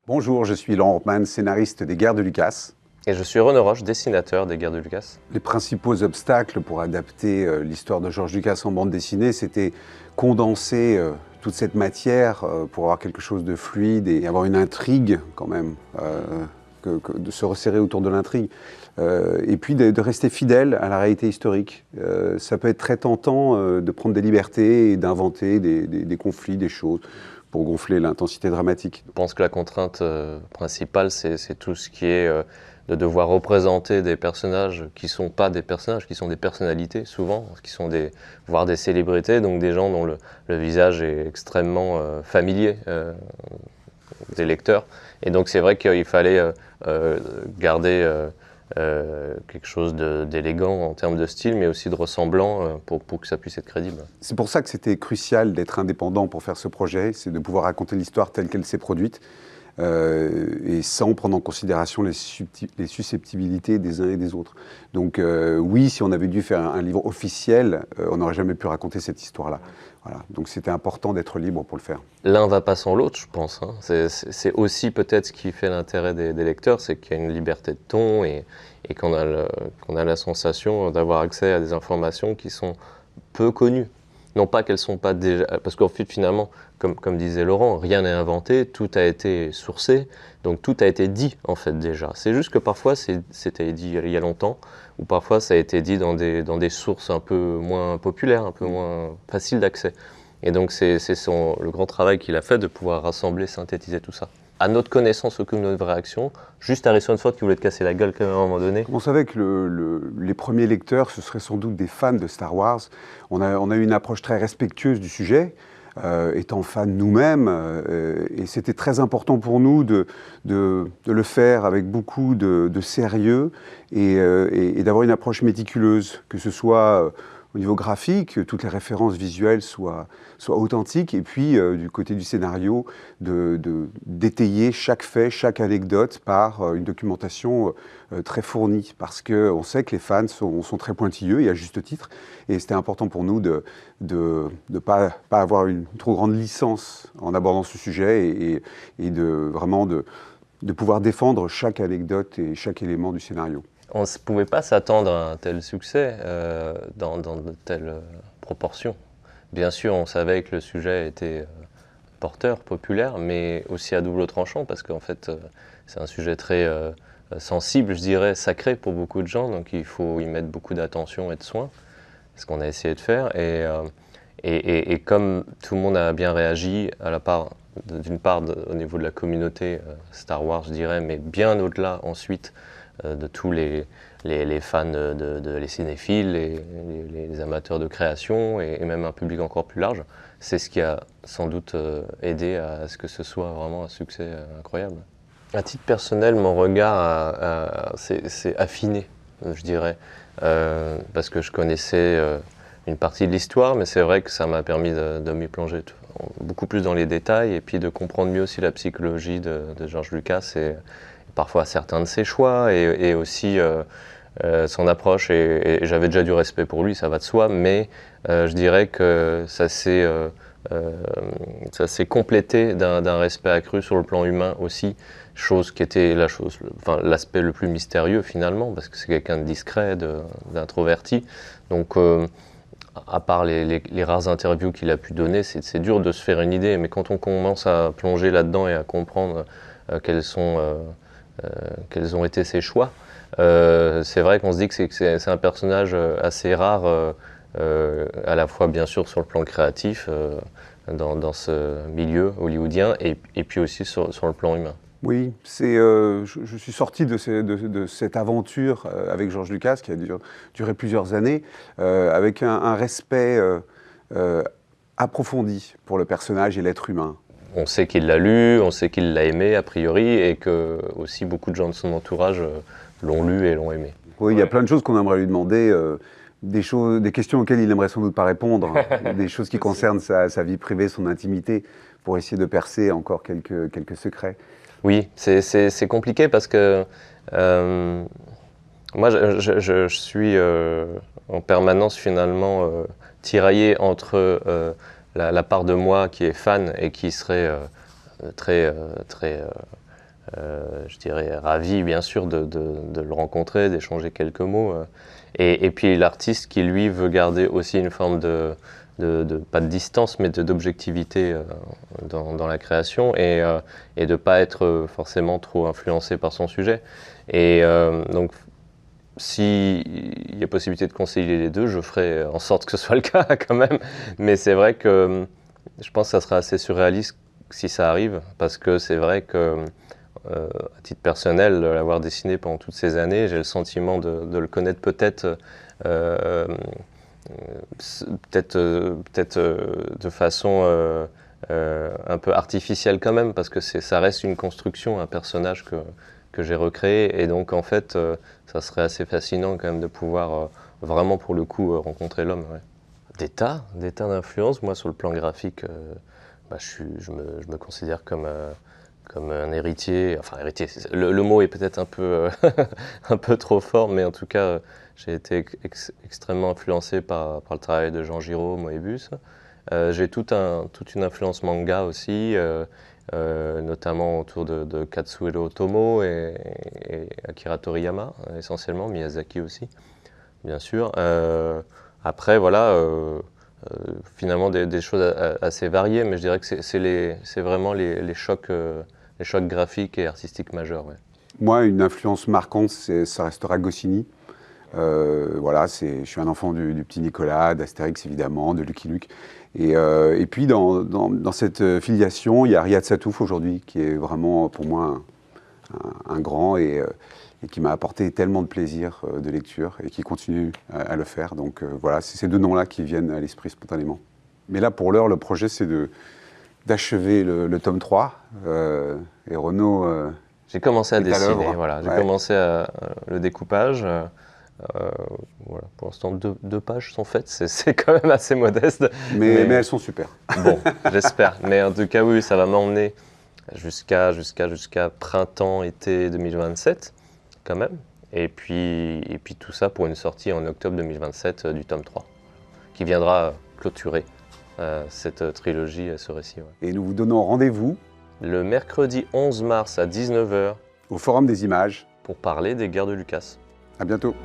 Bonjour, je suis Laurent Ortmann, scénariste des Guerres de Lucas. Et je suis Renaud Roche, dessinateur des Guerres de Lucas. Les principaux obstacles pour adapter l'histoire de George Lucas en bande dessinée, c'était condenser toute cette matière pour avoir quelque chose de fluide et avoir une intrigue quand même, de se resserrer autour de l'intrigue. Et puis de rester fidèle à la réalité historique. Ça peut être très tentant de prendre des libertés et d'inventer des conflits, des choses, pour gonfler l'intensité dramatique. Je pense que la contrainte principale, c'est tout ce qui est de devoir représenter des personnages qui ne sont pas des personnages, qui sont des personnalités souvent, qui sont voire des célébrités, donc des gens dont le visage est extrêmement familier des lecteurs. Et donc c'est vrai qu'il fallait garder quelque chose d'élégant en termes de style, mais aussi de ressemblant pour que ça puisse être crédible. C'est pour ça que c'était crucial d'être indépendant pour faire ce projet, c'est de pouvoir raconter l'histoire telle qu'elle s'est produite, et sans prendre en considération les susceptibilités des uns et des autres. Donc oui, si on avait dû faire un livre officiel, on n'aurait jamais pu raconter cette histoire-là. Voilà. Donc c'était important d'être libre pour le faire. L'un va pas sans l'autre, je pense. Hein. C'est aussi peut-être ce qui fait l'intérêt des lecteurs, c'est qu'il y a une liberté de ton et qu'on a la sensation d'avoir accès à des informations qui sont peu connues. Non pas qu'elles sont pas déjà... Parce qu'en fait, finalement, comme disait Laurent, rien n'est inventé, tout a été sourcé, donc tout a été dit, en fait, déjà. C'est juste que parfois, c'était dit il y a longtemps, ou parfois, ça a été dit dans des sources un peu moins populaires, un peu moins faciles d'accès. Et donc, c'est le grand travail qu'il a fait de pouvoir rassembler, synthétiser tout ça. À notre connaissance, aucune de vraie action, juste Harrison Ford qui voulait te casser la gueule quand même à un moment donné. On savait que les premiers lecteurs, ce seraient sans doute des fans de Star Wars. On a eu une approche très respectueuse du sujet, étant fans nous-mêmes, et c'était très important pour nous de le faire avec beaucoup de sérieux et d'avoir une approche méticuleuse, que ce soit au niveau graphique, toutes les références visuelles soient authentiques, et puis du côté du scénario, d'étayer chaque fait, chaque anecdote par une documentation très fournie, parce qu'on sait que les fans sont très pointilleux, et à juste titre, et c'était important pour nous de ne pas avoir une trop grande licence en abordant ce sujet, et vraiment de pouvoir défendre chaque anecdote et chaque élément du scénario. On ne pouvait pas s'attendre à un tel succès dans de telles proportions. Bien sûr, on savait que le sujet était porteur, populaire, mais aussi à double tranchant, parce qu'en fait, c'est un sujet très sensible, je dirais, sacré pour beaucoup de gens, donc il faut y mettre beaucoup d'attention et de soin, ce qu'on a essayé de faire. Et comme tout le monde a bien réagi, d'une part au niveau de la communauté Star Wars, je dirais, mais bien au-delà ensuite, de tous les fans, les cinéphiles, les amateurs de création et même un public encore plus large. C'est ce qui a sans doute aidé à ce que ce soit vraiment un succès incroyable. À titre personnel, mon regard s'est affiné, je dirais, parce que je connaissais une partie de l'histoire, mais c'est vrai que ça m'a permis de m'y plonger beaucoup plus dans les détails et puis de comprendre mieux aussi la psychologie de George Lucas et parfois certains de ses choix et aussi son approche. Et j'avais déjà du respect pour lui, ça va de soi, mais je dirais que ça s'est complété d'un respect accru sur le plan humain aussi, chose qui était l'aspect le plus mystérieux finalement, parce que c'est quelqu'un de discret, d'introverti. Donc à part les rares interviews qu'il a pu donner, c'est dur de se faire une idée, mais quand on commence à plonger là-dedans et à comprendre quels ont été ses choix, c'est vrai qu'on se dit que c'est un personnage assez rare, à la fois bien sûr sur le plan créatif, dans ce milieu hollywoodien, et puis aussi sur le plan humain. Oui, je suis sorti de cette aventure avec George Lucas, qui a duré plusieurs années, avec un respect approfondi pour le personnage et l'être humain. On sait qu'il l'a lu, on sait qu'il l'a aimé a priori, et que aussi beaucoup de gens de son entourage l'ont lu et l'ont aimé. Oui, il y a plein de choses qu'on aimerait lui demander, des questions auxquelles il n'aimerait sans doute pas répondre, des choses qui concernent sa vie privée, son intimité, pour essayer de percer encore quelques secrets. Oui, c'est compliqué parce que moi je suis en permanence finalement tiraillé entre la part de moi qui est fan et qui serait très je dirais, ravi bien sûr de le rencontrer, d'échanger quelques mots. Et puis l'artiste qui lui veut garder aussi une forme pas de distance, mais d'objectivité dans la création et de ne pas être forcément trop influencé par son sujet. Et donc, s'il y a possibilité de concilier les deux, je ferai en sorte que ce soit le cas quand même. Mais c'est vrai que je pense que ça sera assez surréaliste si ça arrive, parce que c'est vrai que, à titre personnel, l'avoir dessiné pendant toutes ces années, j'ai le sentiment de le connaître peut-être de façon un peu artificielle quand même, parce que ça reste une construction, un personnage que j'ai recréé. Et donc, en fait, ça serait assez fascinant quand même de pouvoir vraiment, pour le coup, rencontrer l'homme. Ouais. Des tas d'influences. Moi, sur le plan graphique, je me considère comme un héritier. Enfin, héritier, le mot est peut-être un peu, un peu trop fort, mais en tout cas, j'ai été extrêmement influencé par le travail de Jean Giraud, Moebius. J'ai toute une influence manga aussi, notamment autour de Katsuhiro Otomo et Akira Toriyama, essentiellement, Miyazaki aussi, bien sûr. Après, voilà, finalement des choses assez variées, mais je dirais que c'est vraiment les chocs graphiques et artistiques majeurs. Ouais. Moi, une influence marquante, ça restera Goscinny. Voilà, je suis un enfant du petit Nicolas, d'Astérix évidemment, de Lucky Luke. Et puis dans cette filiation, il y a Riyad Sattouf aujourd'hui, qui est vraiment pour moi un grand et qui m'a apporté tellement de plaisir de lecture et qui continue à le faire. Donc voilà, c'est ces deux noms-là qui viennent à l'esprit spontanément. Mais là, pour l'heure, le projet, c'est d'achever le tome 3. Et Renaud... j'ai commencé à dessiner, voilà. J'ai ouais. commencé le découpage. Voilà. Pour l'instant, deux pages sont faites, c'est quand même assez modeste. Mais elles sont super. Bon, j'espère. Mais en tout cas, oui, ça va m'emmener jusqu'à printemps-été 2027, quand même. Et puis tout ça pour une sortie en octobre 2027 du tome 3, qui viendra clôturer cette trilogie, ce récit. Ouais. Et nous vous donnons rendez-vous le mercredi 11 mars à 19h au Forum des Images pour parler des guerres de Lucas. À bientôt.